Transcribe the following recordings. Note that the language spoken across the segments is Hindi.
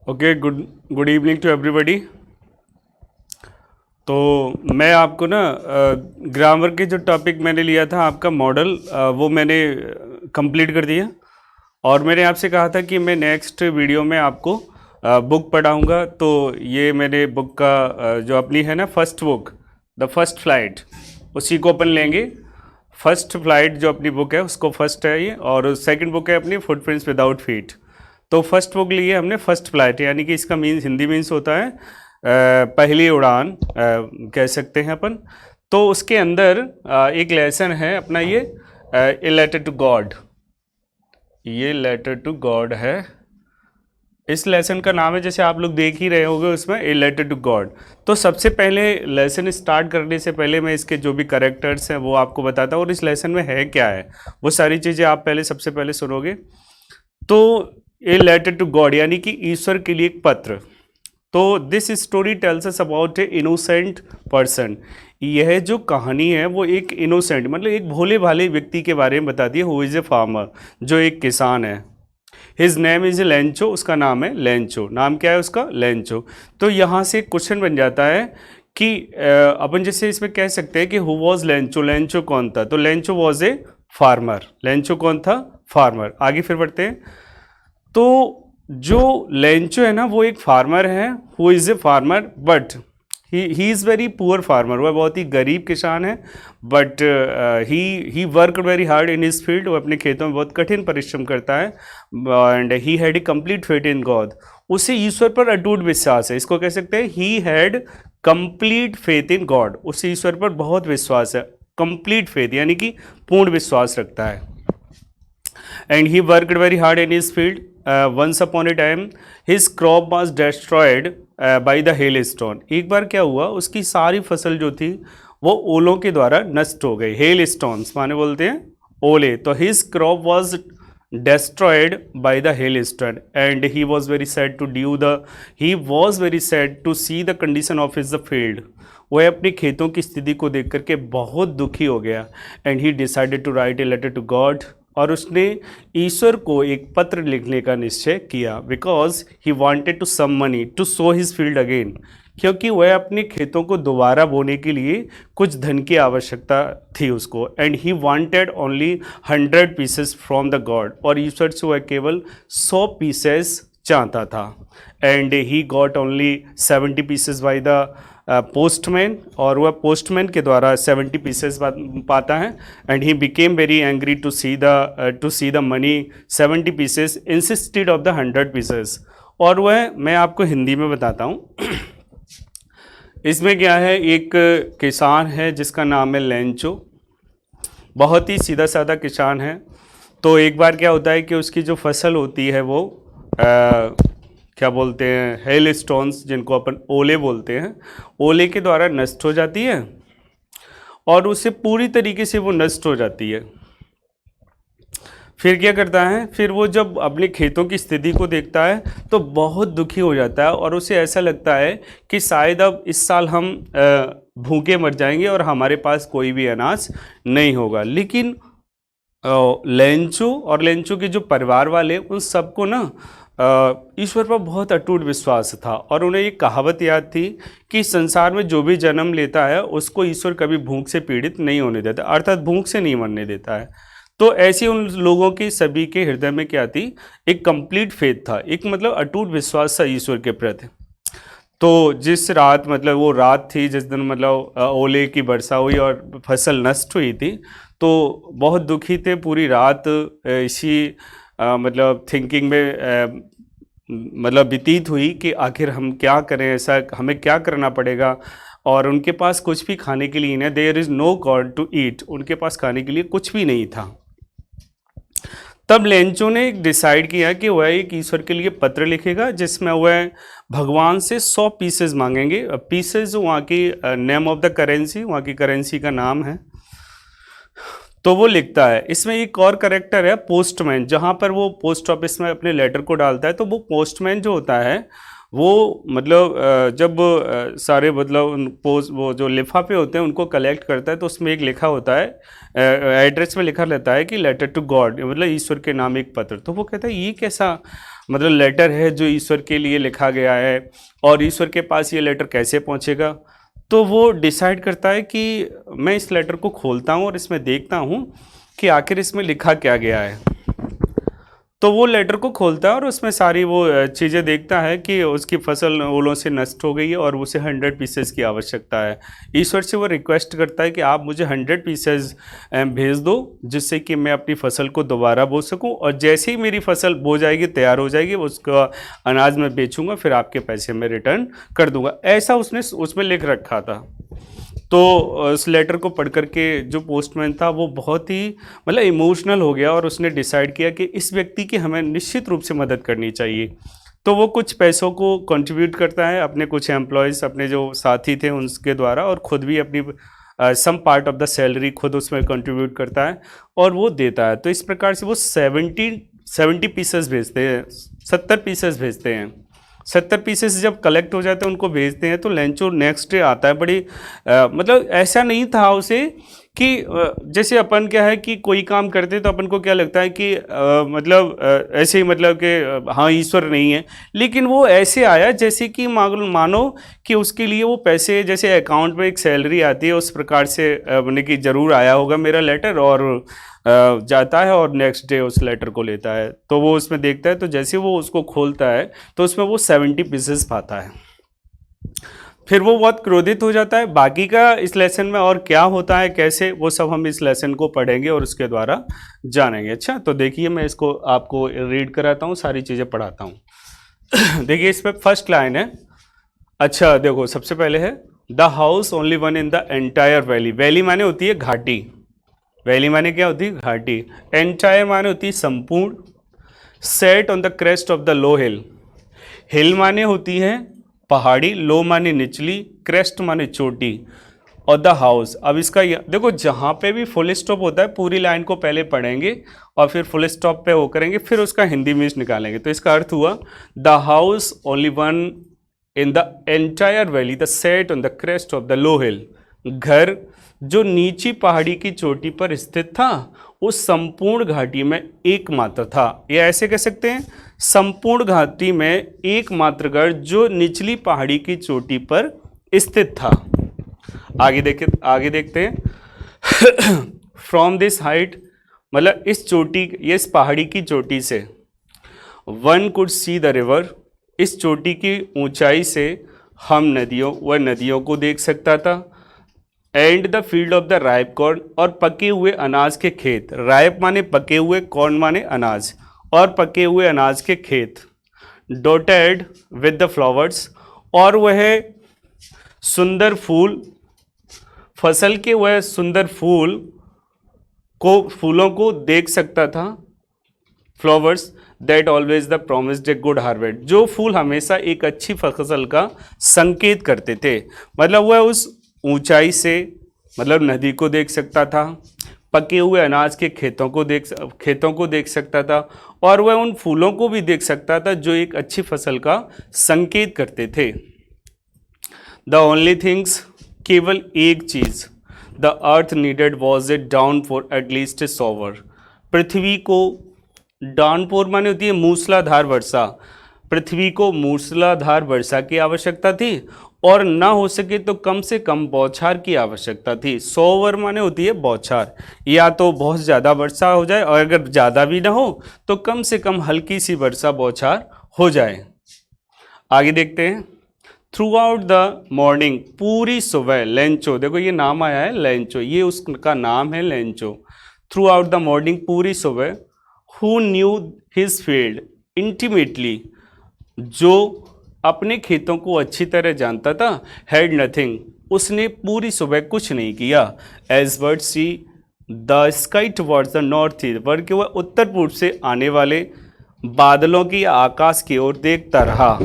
Okay, good good evening to everybody. तो मैं आपको ना ग्रामर के जो टॉपिक मैंने लिया था आपका मॉडल, वो मैंने कंप्लीट कर दिया। और मैंने आपसे कहा था कि मैं नेक्स्ट वीडियो में आपको बुक पढ़ाऊँगा। तो ये मैंने बुक का जो अपनी है ना first book, the first flight, उसी को अपन लेंगे। फर्स्ट फ्लाइट जो अपनी बुक है उसको फर्स्ट है ये, और सेकंड बुक है अपनी फुटप्रिंट्स विदाउट फीट। तो फर्स्ट बुक ली है हमने फर्स्ट फ्लाइट, यानी कि इसका मीन्स हिंदी मीन्स होता है पहली उड़ान, कह सकते हैं अपन। तो उसके अंदर एक लेसन है अपना ये ए लेटर टू गॉड। ये लेटर टू गॉड है, इस लेसन का नाम है, जैसे आप लोग देख ही रहे होंगे उसमें ए लेटर टू गॉड। तो सबसे पहले लेसन स्टार्ट करने से पहले मैं इसके जो भी करेक्टर्स हैं वो आपको बताता हूँ, और इस लेसन में है क्या है वो सारी चीज़ें आप पहले सबसे पहले सुनोगे। तो ए लेटर टू गॉड यानी कि ईश्वर के लिए एक पत्र। तो this story tells us about A innocent person. यह जो कहानी है वो एक इनोसेंट मतलब एक भोले भाले व्यक्ति के बारे में बताती है, हु इज़ ए फार्मर, जो एक किसान है। हिज नेम इज़ लेंचो, उसका नाम है लेंचो। नाम क्या है उसका? लेंचो। तो यहाँ से क्वेश्चन बन जाता है कि अपन जैसे इसमें कह सकते हैं कि हु वॉज लेंचो, लेंचो कौन था? तो Lencho was a farmer. Lencho कौन था? फार्मर। आगे फिर बढ़ते हैं। तो जो लेंचो है ना वो एक फार्मर है, who is a farmer, but he is very poor farmer. वह बहुत ही गरीब किसान है, but he work very hard in his field. वो अपने खेतों में बहुत कठिन परिश्रम करता है, and he had a complete faith in God. उसे ईश्वर पर अटूट विश्वास है। इसको कह सकते हैं ही had complete faith in God. उसे ईश्वर पर बहुत विश्वास है, कंप्लीट फेथ यानी कि पूर्ण विश्वास रखता है। And he worked very hard in his field. Once upon a time his crop was destroyed by the hail stone. एक बार क्या हुआ, उसकी सारी फसल जो थी वो ओलों के द्वारा नष्ट हो गई। हेल स्टोन्स माने बोलते हैं ओले। तो his crop was destroyed by the hailstone and he was very sad to see the condition of his field. वह अपने खेतों की स्थिति को देख करके बहुत दुखी हो गया। And he decided to write a letter to God, और उसने ईश्वर को एक पत्र लिखने का निश्चय किया। Because he wanted to some money to sow his field again, क्योंकि वह अपने खेतों को दोबारा बोने के लिए कुछ धन की आवश्यकता थी उसको। And he wanted only 100 pieces from the God, और ईश्वर से वह केवल 100 पीसेस चाहता था। And he got only 70 pieces by the postman, और वह पोस्टमैन के द्वारा 70 पीसेस पाता है। And he became very angry to see the money 70 pieces insisted of the 100 pieces. और वह मैं आपको हिंदी में बताता हूँ। इसमें क्या है, एक किसान है जिसका नाम है लेंचो, बहुत ही सीधा साधा किसान है। तो एक बार क्या होता है कि उसकी जो फसल होती है वो क्या बोलते हैं, हेल स्टोन्स, जिनको अपन ओले बोलते हैं, ओले के द्वारा नष्ट हो जाती है, और उससे पूरी तरीके से वो नष्ट हो जाती है। फिर क्या करता है, फिर वो जब अपने खेतों की स्थिति को देखता है तो बहुत दुखी हो जाता है, और उसे ऐसा लगता है कि शायद अब इस साल हम भूखे मर जाएंगे और हमारे पास कोई भी अनाज नहीं होगा। लेकिन लेंचो और लेंचो के जो परिवार वाले, उन सबको ना ईश्वर पर बहुत अटूट विश्वास था, और उन्हें एक कहावत याद थी कि संसार में जो भी जन्म लेता है उसको ईश्वर कभी भूख से पीड़ित नहीं होने देता, अर्थात भूख से नहीं मरने देता है। तो ऐसे उन लोगों के सभी के हृदय में क्या थी, एक कंप्लीट फेथ था, एक मतलब अटूट विश्वास था ईश्वर के प्रति। तो जिस रात, मतलब वो रात थी जिस दिन मतलब ओले की वर्षा हुई और फसल नष्ट हुई थी, तो बहुत दुखी थे पूरी रात इसी मतलब थिंकिंग में मतलब व्यतीत हुई कि आखिर हम क्या करें, ऐसा हमें क्या करना पड़ेगा। और उनके पास कुछ भी खाने के लिए नहीं, there is no God to eat, उनके पास खाने के लिए कुछ भी नहीं था। तब लेंचो ने डिसाइड किया कि वह एक ईश्वर के लिए पत्र लिखेगा, जिसमें वह भगवान से 100 पीसेस मांगेंगे। पीसेस वहाँ की नेम ऑफ द करेंसी, वहाँ की करेंसी का नाम है। तो वो लिखता है। इसमें एक और करेक्टर है पोस्टमैन, जहाँ पर वो पोस्ट ऑफिस में अपने लेटर को डालता है। तो वो पोस्टमैन जो होता है वो मतलब जब सारे मतलब पोस्ट वो जो लिफाफे होते हैं उनको कलेक्ट करता है तो उसमें एक लिखा होता है, एड्रेस में लिखा रहता है कि लेटर टू गॉड, मतलब ईश्वर के नाम एक पत्र। तो वो कहता है ये कैसा मतलब लेटर है जो ईश्वर के लिए लिखा गया है और ईश्वर के पास ये लेटर कैसे पहुंचेगा। तो वो डिसाइड करता है कि मैं इस लेटर को खोलता हूँ और इसमें देखता हूँ कि आखिर इसमें लिखा क्या गया है। तो वो लेटर को खोलता है और उसमें सारी वो चीज़ें देखता है कि उसकी फसल ओलों से नष्ट हो गई है और उसे 100 पीसेस की आवश्यकता है। ईश्वर से वो रिक्वेस्ट करता है कि आप मुझे 100 पीसेस भेज दो जिससे कि मैं अपनी फसल को दोबारा बो सकूं, और जैसे ही मेरी फसल बो जाएगी, तैयार हो जाएगी, उसका अनाज मैं बेचूंगा, फिर आपके पैसे मैं रिटर्न कर दूंगा। ऐसा उसने उसमें लिख रखा था। तो उस लेटर को पढ़ करके जो पोस्टमैन था वो बहुत ही मतलब इमोशनल हो गया और उसने डिसाइड किया कि इस व्यक्ति की हमें निश्चित रूप से मदद करनी चाहिए। तो वो कुछ पैसों को कंट्रीब्यूट करता है, अपने कुछ एम्प्लॉयज़, अपने जो साथी थे उनके द्वारा, और ख़ुद भी अपनी some part of the salary खुद उसमें कंट्रीब्यूट करता है और वो देता है। तो इस प्रकार से वो 70 पीसेस भेजते हैं, 70 पीसेस भेजते हैं। 70 पीसेस जब कलेक्ट हो जाते हैं उनको भेजते हैं तो लेंचो नेक्स्ट डे आता है। बड़ी मतलब ऐसा नहीं था उसे कि जैसे अपन क्या है कि कोई काम करते तो अपन को क्या लगता है कि मतलब ऐसे ही मतलब कि हाँ ईश्वर नहीं है, लेकिन वो ऐसे आया जैसे कि मानो कि उसके लिए वो पैसे जैसे अकाउंट में एक सैलरी आती है उस प्रकार से मैंने कि ज़रूर आया होगा मेरा लेटर, और जाता है और नेक्स्ट डे उस लेटर को लेता है। तो वो उसमें देखता है तो जैसे वो उसको खोलता है तो उसमें वो 70 पीसेस पाता है। फिर वो बहुत क्रोधित हो जाता है। बाकी का इस लेसन में और क्या होता है कैसे, वो सब हम इस लेसन को पढ़ेंगे और उसके द्वारा जानेंगे। अच्छा, तो देखिए मैं इसको आपको रीड कराता हूँ, सारी चीज़ें पढ़ाता हूँ। देखिए इसमें फर्स्ट लाइन है। अच्छा देखो, सबसे पहले है the house only one in the entire valley. Valley माने होती है घाटी, वैली माने क्या होती है घाटी, एंटायर माने होती है संपूर्ण, set on the crest of the low hill, hill माने होती है पहाड़ी, लो माने निचली, क्रेस्ट माने चोटी, और द हाउस। अब इसका देखो जहाँ पे भी फुल स्टॉप होता है पूरी लाइन को पहले पढ़ेंगे और फिर फुल स्टॉप पे वो करेंगे, फिर उसका हिंदी में निकालेंगे। तो इसका अर्थ हुआ the house only one in the entire valley the set on the crest of the low hill. घर जो नीची पहाड़ी की चोटी पर स्थित था उस संपूर्ण घाटी में एकमात्र था। ये ऐसे कह सकते हैं, संपूर्ण घाटी में एकमात्र घर जो निचली पहाड़ी की चोटी पर स्थित था। आगे देखते हैं। फ्रॉम दिस हाइट, मतलब इस चोटी, इस पहाड़ी की चोटी से, one could see the river, इस चोटी की ऊंचाई से हम नदियों को देख सकता था। And the field of the ripe corn, और पके हुए अनाज के खेत, राइप माने पके हुए, कॉर्न माने अनाज, और पके हुए अनाज के खेत। डॉटेड विद द फ्लावर्स, और वह सुंदर फूल, फसल के वह सुंदर फूलों को देख सकता था। Flowers that always the promised a good harvest, जो फूल हमेशा एक अच्छी फसल का संकेत करते थे। मतलब वह उस ऊंचाई से मतलब नदी को देख सकता था, पके हुए अनाज के खेतों को देख सकता था, और वह उन फूलों को भी देख सकता था जो एक अच्छी फसल का संकेत करते थे। द ओनली थिंग्स, केवल एक चीज, the earth needed was a downpour at least a shower, पृथ्वी को, डाउनपोर माने होती है मूसलाधार वर्षा, पृथ्वी को मूसलाधार वर्षा की आवश्यकता थी, और ना हो सके तो कम से कम बौछार की आवश्यकता थी। शॉवर माने होती है बौछार, या तो बहुत ज़्यादा वर्षा हो जाए, और अगर ज़्यादा भी ना हो तो कम से कम हल्की सी वर्षा बौछार हो जाए। आगे देखते हैं। थ्रू आउट द मॉर्निंग, पूरी सुबह, लेंचो, देखो ये नाम आया है लेंचो, ये उसका नाम है Lencho. Through out the morning, पूरी सुबह, who knew his field intimately, जो अपने खेतों को अच्छी तरह जानता था, हैड नथिंग, उसने पूरी सुबह कुछ नहीं किया। As word see the sky towards the north east, word के वह उत्तर पूर्व से आने वाले बादलों की आकाश की ओर देखता रहा।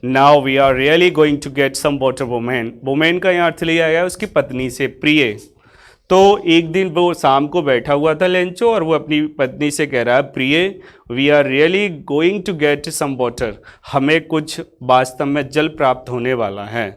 Now we are really going to get some water women, women का यहाँ अर्थ लिया गया उसकी पत्नी से, प्रिय। तो एक दिन वो शाम को बैठा हुआ था लेंचो और वो अपनी पत्नी से कह रहा है, प्रिय we are really going to get some water, हमें कुछ वास्तव में जल प्राप्त होने वाला है।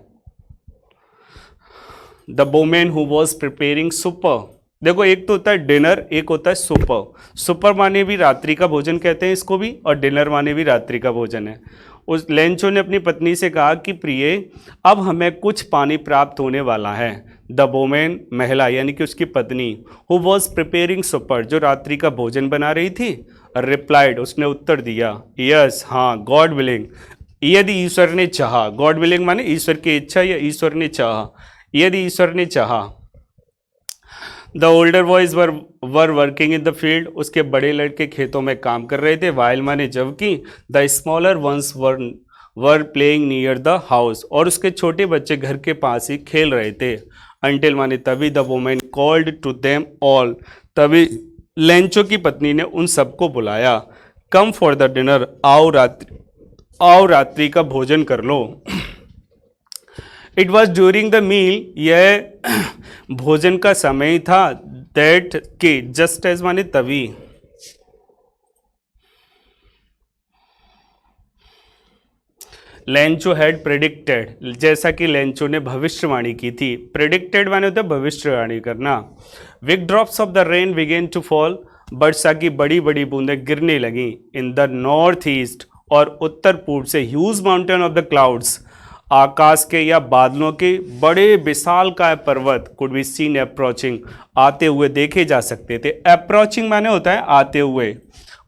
The women who was preparing supper, देखो एक तो होता है डिनर, एक होता है सुपर। सुपर माने भी रात्रि का भोजन कहते हैं इसको भी, और डिनर माने भी रात्रि का भोजन है। उस लेंचो ने अपनी पत्नी से कहा कि प्रिय अब हमें कुछ पानी प्राप्त होने वाला है। द वुमेन, महिला यानी कि उसकी पत्नी, हु वॉज प्रिपेयरिंग सुपर, जो रात्रि का भोजन बना रही थी, रिप्लाइड, उसने उत्तर दिया, यस, हाँ, गॉड विलिंग, यदि ईश्वर ने चाहा। गॉड विलिंग माने ईश्वर की इच्छा या ईश्वर ने चाहा, यदि ईश्वर ने चाहा। The older boys were working in the field, उसके बड़े लड़के खेतों में काम कर रहे थे। वाइल माने जबकि, the smaller ones were playing near the house, और उसके छोटे बच्चे घर के पास ही खेल रहे थे। अंटिल माने तभी, the women called to them all, तभी लेंचो की पत्नी ने उन सबको बुलाया। कम फॉर द डिनर, आओ रात्रि का भोजन कर लो। It was during the meal, यह भोजन का समय था। दैट के, जस्ट एज माने तभी। लेंचो हैड प्रेडिक्टेड, जैसा कि लेंचो ने भविष्यवाणी की थी। प्रेडिक्टेड माने होता है भविष्यवाणी करना। Big drops of the rain began to fall, वर्षा की बड़ी बड़ी बूंदें गिरने लगी। इन द नॉर्थ ईस्ट, और उत्तर पूर्व से। Huge mountain of the clouds, आकाश के या बादलों के बड़े विशालकाय पर्वत, कुड बी सीन अप्रोचिंग, आते हुए देखे जा सकते थे। अप्रोचिंग माने होता है आते हुए।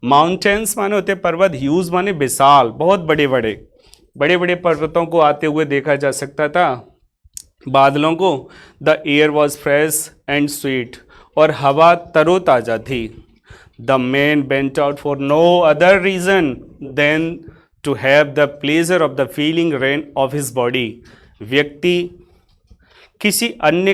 माउंटेन्स माने होते हैं पर्वत, ह्यूज माने विशाल, बहुत बड़े बड़े पर्वतों को आते हुए देखा जा सकता था, बादलों को। The air was fresh and sweet, और हवा तरोताजा थी। The man went out for no other reason than to have the pleasure of the feeling rain of his body. व्यक्ति किसी अन्य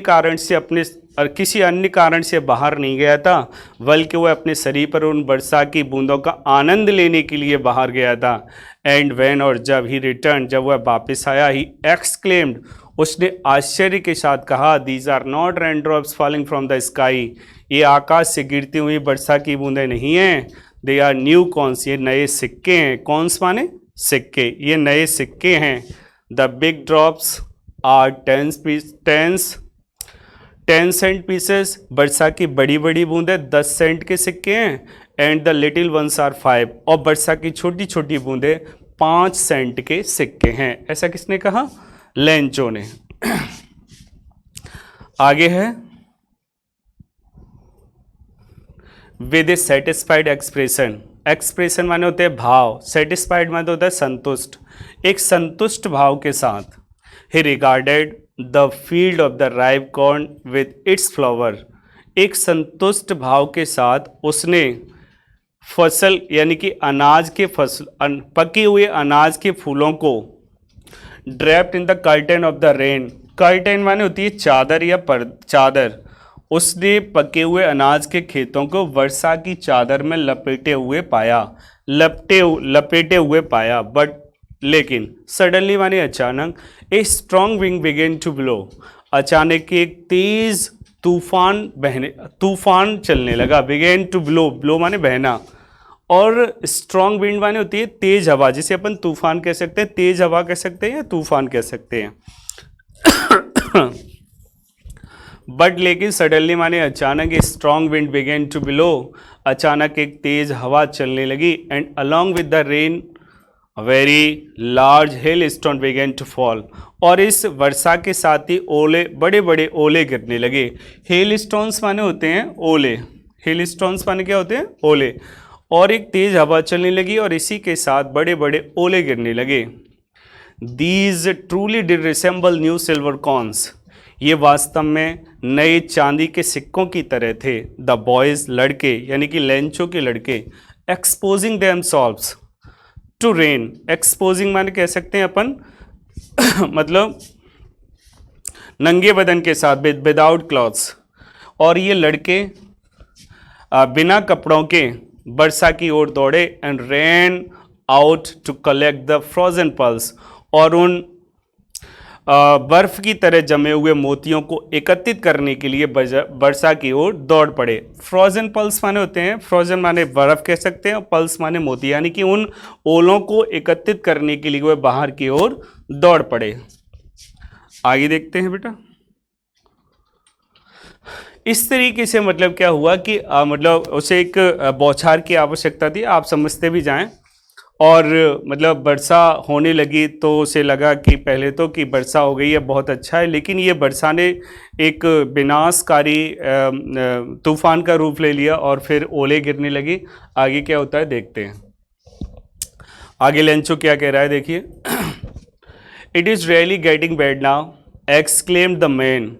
कारण से बाहर नहीं गया था, बल्कि वह अपने शरीर पर उन वर्षा की बूंदों का आनंद लेने के लिए बाहर गया था। एंड व्हेन, और जब ही रिटर्न, जब वह वापस आया, ही एक्सक्लेम्ड, उसने आश्चर्य के साथ कहा, these are not rain drops falling from the sky, ये आकाश से गिरती हुई वर्षा की बूंदें नहीं हैं। दे आर न्यू कॉन्स, ये नए सिक्के हैं। कॉन्स माने सिक्के, ये नए सिक्के हैं। The big drops are 10 cent pieces, वर्षा की बड़ी बड़ी बूंदें 10 सेंट के सिक्के हैं। And the little ones are 5, और वर्षा की छोटी छोटी बूंदें 5 सेंट के सिक्के हैं। ऐसा किसने कहा? लेंचो ने। आगे है, with A satisfied expression. Expression माने होते हैं भाव, सेटिस्फाइड माने होता है संतुष्ट। एक संतुष्ट भाव के साथ, ही regarded the field of the ripe corn with its flower. एक संतुष्ट भाव के साथ उसने फसल यानी कि अनाज के पके हुए अनाज के फूलों को draped in the curtain of the rain. Curtain माने होती है चादर या चादर। उसने पके हुए अनाज के खेतों को वर्षा की चादर में लपेटे हुए पाया। बट लेकिन, सडनली माने अचानक, a strong wind began to blow, अचानक एक तेज तूफान चलने लगा। बिगेन टू ब्लो माने बहना, और स्ट्रॉन्ग विंड माने होती है तेज हवा, जिसे अपन तूफान कह सकते हैं, तेज हवा कह सकते हैं या तूफान कह सकते हैं। बट लेकिन सडनली माने अचानक, strong wind began to blow, अचानक एक तेज हवा चलने लगी। And along with the rain very large hail stone began to fall, और इस वर्षा के साथ ही ओले, बड़े बड़े ओले गिरने लगे। हेल स्टोन्स माने होते हैं ओले, हेल स्टोन्स माने क्या होते हैं? ओले। और एक तेज हवा चलने लगी और इसी के साथ बड़े बड़े ओले गिरने लगे। These truly did resemble new silver corns, ये वास्तव में नए चांदी के सिक्कों की तरह थे। द बॉयज, लड़के यानी कि लेंचो के लड़के, exposing themselves to rain. Exposing माने कह सकते हैं अपन मतलब नंगे बदन के साथ, विदाउट क्लॉथ्स। और ये लड़के बिना कपड़ों के वर्षा की ओर दौड़े। And ran out to collect the frozen pearls, और उन बर्फ की तरह जमे हुए मोतियों को एकत्रित करने के लिए वर्षा की ओर दौड़ पड़े। फ्रोजन पल्स माने होते हैं, फ्रोजन माने बर्फ कह सकते हैं और पल्स माने मोती, यानी कि उन ओलों को एकत्रित करने के लिए वे बाहर की ओर दौड़ पड़े। आगे देखते हैं बेटा। इस तरीके से मतलब क्या हुआ कि मतलब उसे एक बौछार की आवश्यकता थी, आप समझते भी जाएं, और मतलब वर्षा होने लगी तो उसे लगा कि पहले तो कि वर्षा हो गई है, बहुत अच्छा है, लेकिन ये वर्षा ने एक विनाशकारी तूफान का रूप ले लिया और फिर ओले गिरने लगी। आगे क्या होता है देखते हैं। आगे लेंचो क्या कह रहा है देखिए। It is really getting bad now exclaimed the man.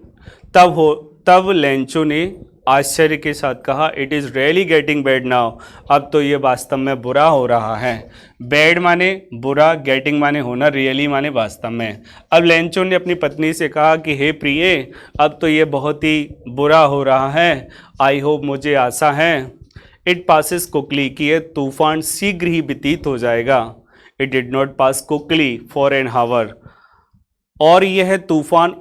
तब लेंचो ने आश्चर्य के साथ कहा, it is really getting bad now, अब तो ये वास्तव में बुरा हो रहा है। बैड माने बुरा, गेटिंग माने होना, रियली माने वास्तव में। अब लेंचो ने अपनी पत्नी से कहा कि हे प्रिय, अब तो ये बहुत ही बुरा हो रहा है। आई होप, मुझे आशा है, इट पासिस क्विकली, कि यह तूफान शीघ्र ही व्यतीत हो जाएगा। It did not pass quickly for an hour, और यह तूफान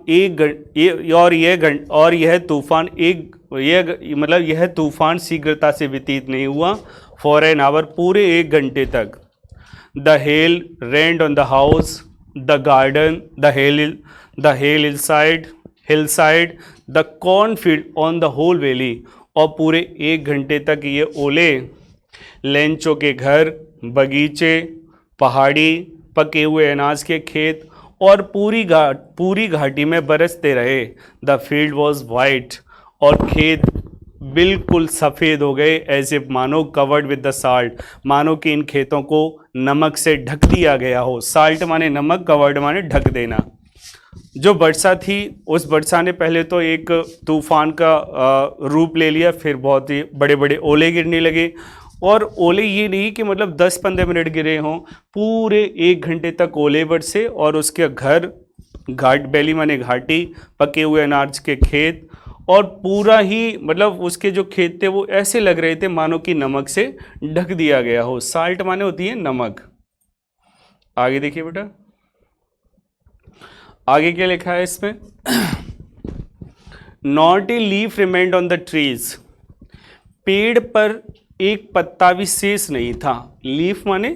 यह तूफान शीघ्रता से व्यतीत नहीं हुआ। फॉर एन आवर, पूरे 1 घंटे तक। The hail rained on the house, the garden, the hillside, the cornfield, on the whole valley, और पूरे 1 घंटे तक ये ओले लेंचो के घर, बगीचे, पहाड़ी, पके हुए अनाज के खेत और पूरी घाटी में बरसते रहे। द फील्ड वॉज वाइट, और खेत बिल्कुल सफ़ेद हो गए, एज इफ, मानो कवर्ड विद द साल्ट, मानो कि इन खेतों को नमक से ढक दिया गया हो। साल्ट माने नमक, कवर्ड माने ढक देना। जो वर्षा थी उस वर्षा ने पहले तो एक तूफान का रूप ले लिया, फिर बहुत ही बड़े बड़े ओले गिरने लगे, और ओले ये नहीं कि मतलब 10-15 मिनट गिरे हों, पूरे 1 घंटे तक ओले बरसे, और उसके घर, घाट वैली माने घाटी, पके हुए अनाज के खेत, और पूरा ही मतलब उसके जो खेत थे वो ऐसे लग रहे थे मानो कि नमक से ढक दिया गया हो। साल्ट माने होती है नमक। आगे देखिए बेटा, आगे क्या लिखा है इसमें। Not a leaf remained on the trees, पेड़ पर एक पत्ता भी शेष नहीं था। लीफ माने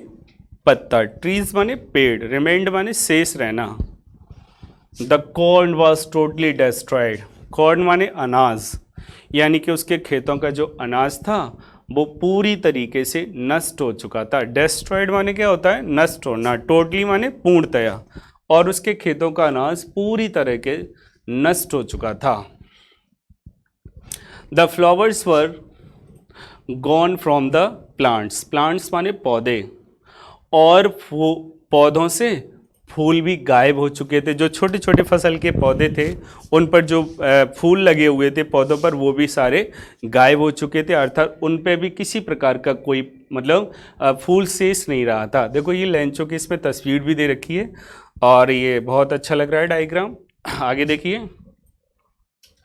पत्ता, ट्रीज माने पेड़, रिमेंड माने शेष रहना। The corn was totally destroyed, corn माने अनाज, यानी कि उसके खेतों का जो अनाज था वो पूरी तरीके से नष्ट हो चुका था। डिस्ट्रॉयड माने क्या होता है, नष्ट होना, टोटली माने पूर्णतया, और उसके खेतों का अनाज पूरी तरह के नष्ट हो चुका था। The flowers were gone from the plants, plants माने पौधे, और पौधों से फूल भी गायब हो चुके थे। जो छोटे छोटे फसल के पौधे थे उन पर जो फूल लगे हुए थे पौधों पर, वो भी सारे गायब हो चुके थे, अर्थात उन पे भी किसी प्रकार का कोई मतलब फूल शेष नहीं रहा था। देखो ये लेंचो की इसमें तस्वीर भी दे रखी है, और ये बहुत अच्छा लग रहा है डायग्राम। आगे देखिए।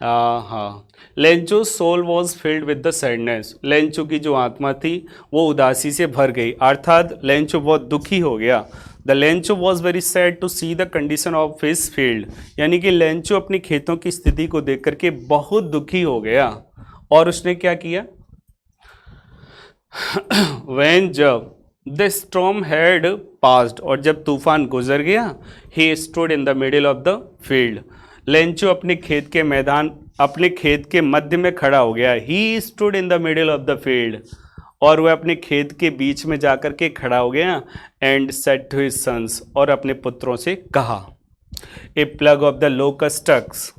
हाँ, Lencho soul was filled with the sadness, Lencho की जो आत्मा थी वो उदासी से भर गई, अर्थात लेंचो बहुत दुखी हो गया। The Lencho was very sad to see the condition of his field, यानी कि लेंचो अपनी खेतों की स्थिति को देख करके बहुत दुखी हो गया, और उसने क्या किया। when जब द स्टॉर्म हैड पास्ड, और जब तूफान गुजर गया, ही stood in the middle of the field, Lencho अपने खेत के मध्य में खड़ा हो गया। ही stood in the middle of the field, और वह अपने खेत के बीच में जाकर के खड़ा हो गया। And said to his sons, और अपने पुत्रों से कहा। A plague of the locusts,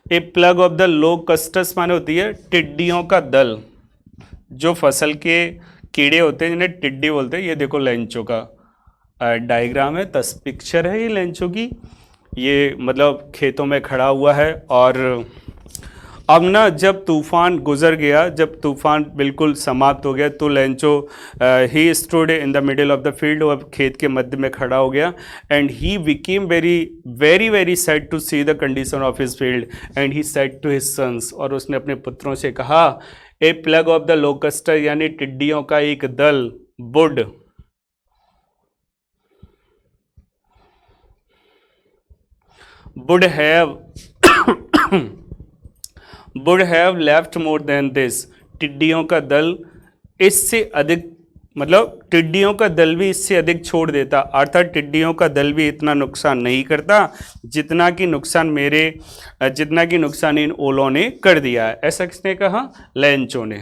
a plague of the locusts माने होती है टिड्डियों का दल, जो फसल के कीड़े होते हैं जिन्हें टिड्डी बोलते हैं। ये देखो लेंचो का डायग्राम है, पिक्चर है ये लेंचो की, ये मतलब खेतों में खड़ा हुआ है। और अब ना जब तूफान गुजर गया, जब तूफान बिल्कुल समाप्त हो गया, तो लेंचो ही stood in the middle of the field, और खेत के मध्य में खड़ा हो गया। And he became very very very sad to see the condition of his field, and he said to his sons, और उसने अपने पुत्रों से कहा। A plague of the locusts, यानी टिड्डियों का एक दल, would would have would have left more than this, टिड्डियों का दल इससे अधिक, मतलब टिड्डियों का दल भी इससे अधिक छोड़ देता, अर्थात टिड्डियों का दल भी इतना नुकसान नहीं करता जितना कि नुकसान इन ओलों ने कर दिया है। ऐसा किसने कहा? लेंचो ने।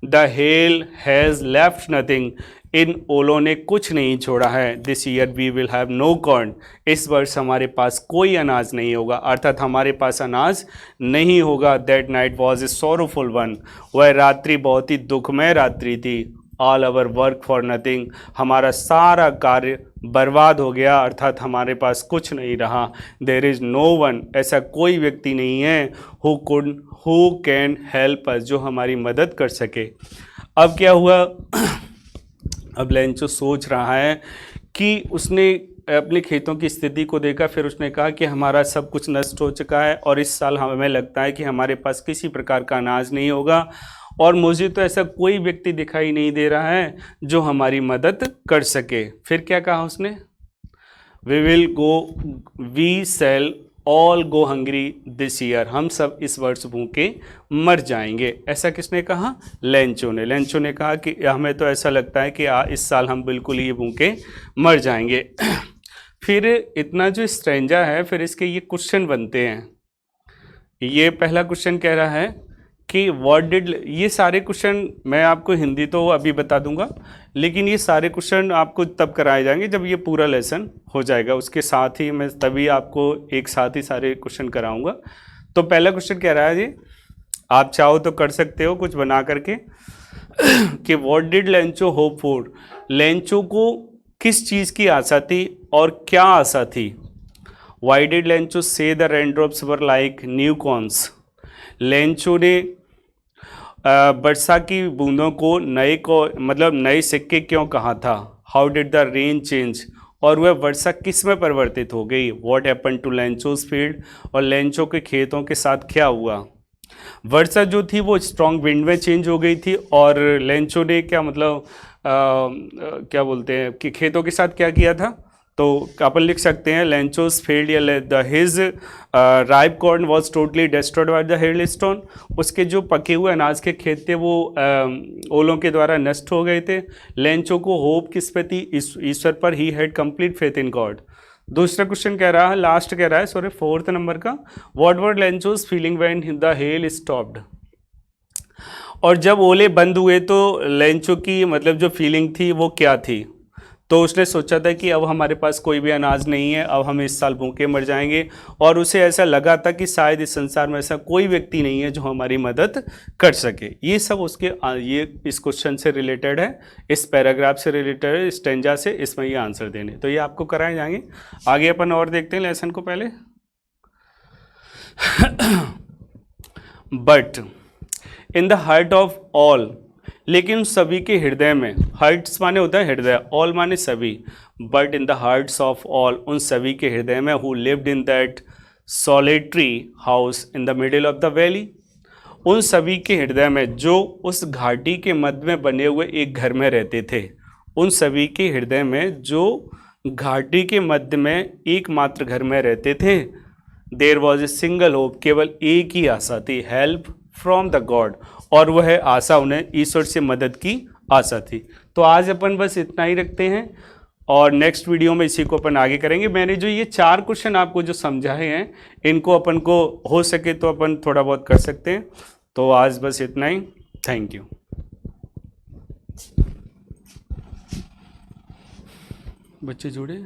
The hail has left nothing, इन ओलों ने कुछ नहीं छोड़ा है। This year we will have no corn, इस वर्ष हमारे पास कोई अनाज नहीं होगा, अर्थात हमारे पास अनाज नहीं होगा। That night was a sorrowful one, वह रात्रि बहुत ही दुखमय रात्रि थी। All our work for nothing, हमारा सारा कार्य बर्बाद हो गया, अर्थात हमारे पास कुछ नहीं रहा। देयर इज़ नो वन, ऐसा कोई व्यक्ति नहीं है हु कैन हेल्प अस, जो हमारी मदद कर सके। अब क्या हुआ? अब लेंचो सोच रहा है कि उसने अपने खेतों की स्थिति को देखा, फिर उसने कहा कि हमारा सब कुछ नष्ट हो चुका है और इस साल हमें लगता है कि हमारे पास किसी प्रकार का अनाज नहीं होगा और मुझे तो ऐसा कोई व्यक्ति दिखाई नहीं दे रहा है जो हमारी मदद कर सके। फिर क्या कहा उसने? We shall all go hungry this year, हम सब इस वर्ष भूखे मर जाएंगे। ऐसा किसने कहा? लेंचो ने। लेंचो ने कहा कि हमें तो ऐसा लगता है कि इस साल हम बिल्कुल ही भूखे मर जाएंगे। फिर इतना जो स्ट्रेंजा है, फिर इसके ये क्वेश्चन बनते हैं। ये पहला क्वेश्चन कह रहा है कि व्हाट डिड, ये सारे क्वेश्चन मैं आपको हिंदी तो अभी बता दूंगा, लेकिन ये सारे क्वेश्चन आपको तब कराए जाएंगे जब ये पूरा लेसन हो जाएगा, उसके साथ ही मैं तभी आपको एक साथ ही सारे क्वेश्चन कराऊंगा। तो पहला क्वेश्चन कह रहा है जी, आप चाहो तो कर सकते हो कुछ बना करके कि what did Lencho hope for, Lencho को किस चीज़ की आशा थी और क्या आशा थी? वाई डिड लेंचो से the raindrops were like new corns, Lencho ने वर्षा की बूंदों को नए सिक्के क्यों कहा था? How did the rain change, और वह वर्षा किस में परिवर्तित हो गई? What happen to Lencho's field, और लेंचो के खेतों के साथ क्या हुआ? वर्षा जो थी वो स्ट्रॉन्ग विंड में चेंज हो गई थी और लेंचो ने क्या बोलते हैं कि खेतों के साथ क्या किया था? तो अपन लिख सकते हैं लेंचोस फील्ड या his ripe corn was totally destroyed by the hail stone, उसके जो पके हुए अनाज के खेत थे वो ओलों के द्वारा नष्ट हो गए थे। लेंचो को होप किस पे थी? ईश्वर पर। He had complete faith in God. दूसरा क्वेश्चन कह रहा है, लास्ट कह रहा है, सॉरी 4th नंबर का, what were Lencho's feeling when the hail stopped, और जब ओले बंद हुए तो लेंचो की जो फीलिंग थी वो क्या थी? तो उसने सोचा था कि अब हमारे पास कोई भी अनाज नहीं है, अब हम इस साल भूखे मर जाएंगे, और उसे ऐसा लगा था कि शायद इस संसार में ऐसा कोई व्यक्ति नहीं है जो हमारी मदद कर सके। ये सब उसके ये इस क्वेश्चन से रिलेटेड है, इस पैराग्राफ से रिलेटेड है, स्टेंजा से, इसमें ये आंसर देने, तो ये आपको कराए जाएंगे। आगे अपन और देखते हैं लेसन को पहले। But in the heart of all, लेकिन सभी के हृदय में, हार्ट्स माने होता है हृदय, ऑल माने सभी, but in the hearts of all, उन सभी के हृदय में, who lived in that solitary house in the middle of the valley, उन सभी के हृदय में जो उस घाटी के मध्य में बने हुए एक घर में रहते थे, उन सभी के हृदय में जो घाटी के मध्य में एकमात्र घर में रहते थे, there was a single hope, केवल एक ही आशा थी, हेल्प फ्रॉम द गॉड, और वह आशा उन्हें ईश्वर से मदद की आशा थी। तो आज अपन बस इतना ही रखते हैं और नेक्स्ट वीडियो में इसी को अपन आगे करेंगे। मैंने जो ये 4 क्वेश्चन आपको जो समझाए हैं, इनको अपन को हो सके तो अपन थोड़ा बहुत कर सकते हैं। तो आज बस इतना ही, थैंक यू। बच्चे जुड़े।